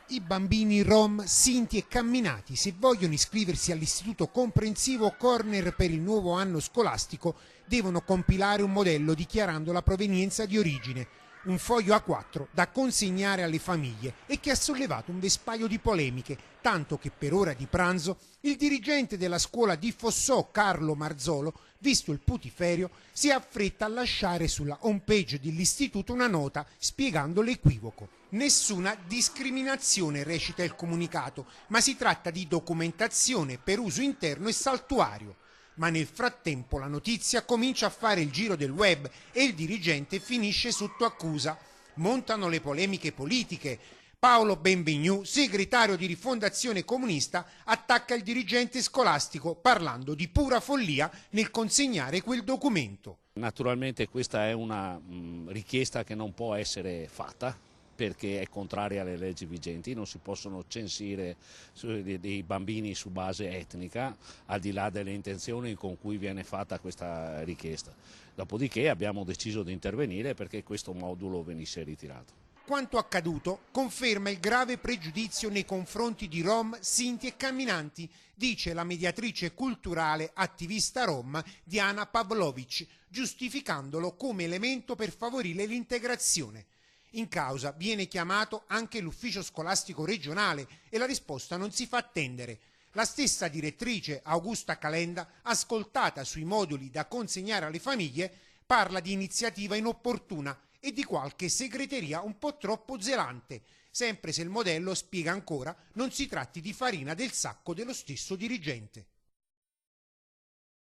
I bambini rom, sinti e camminati, se vogliono iscriversi all'istituto comprensivo Corner per il nuovo anno scolastico, devono compilare un modello dichiarando la provenienza di origine, un foglio A4 da consegnare alle famiglie e che ha sollevato un vespaio di polemiche, tanto che per ora di pranzo il dirigente della scuola di Fossò, Carlo Marzolo, visto il putiferio, si affretta a lasciare sulla homepage dell'istituto una nota spiegando l'equivoco. Nessuna discriminazione, recita il comunicato, ma si tratta di documentazione per uso interno e saltuario. Ma nel frattempo la notizia comincia a fare il giro del web e il dirigente finisce sotto accusa. Montano le polemiche politiche. Paolo Benvenu, segretario di Rifondazione Comunista, attacca il dirigente scolastico parlando di pura follia nel consegnare quel documento. Naturalmente questa è una richiesta che non può essere fatta, perché è contraria alle leggi vigenti, non si possono censire dei bambini su base etnica, al di là delle intenzioni con cui viene fatta questa richiesta. Dopodiché abbiamo deciso di intervenire perché questo modulo venisse ritirato. Quanto accaduto conferma il grave pregiudizio nei confronti di rom, sinti e camminanti, dice la mediatrice culturale attivista rom Diana Pavlovic, giustificandolo come elemento per favorire l'integrazione. In causa viene chiamato anche l'ufficio scolastico regionale e la risposta non si fa attendere. La stessa direttrice Augusta Calenda, ascoltata sui moduli da consegnare alle famiglie, parla di iniziativa inopportuna e di qualche segreteria un po' troppo zelante, sempre se il modello, spiega ancora, non si tratti di farina del sacco dello stesso dirigente.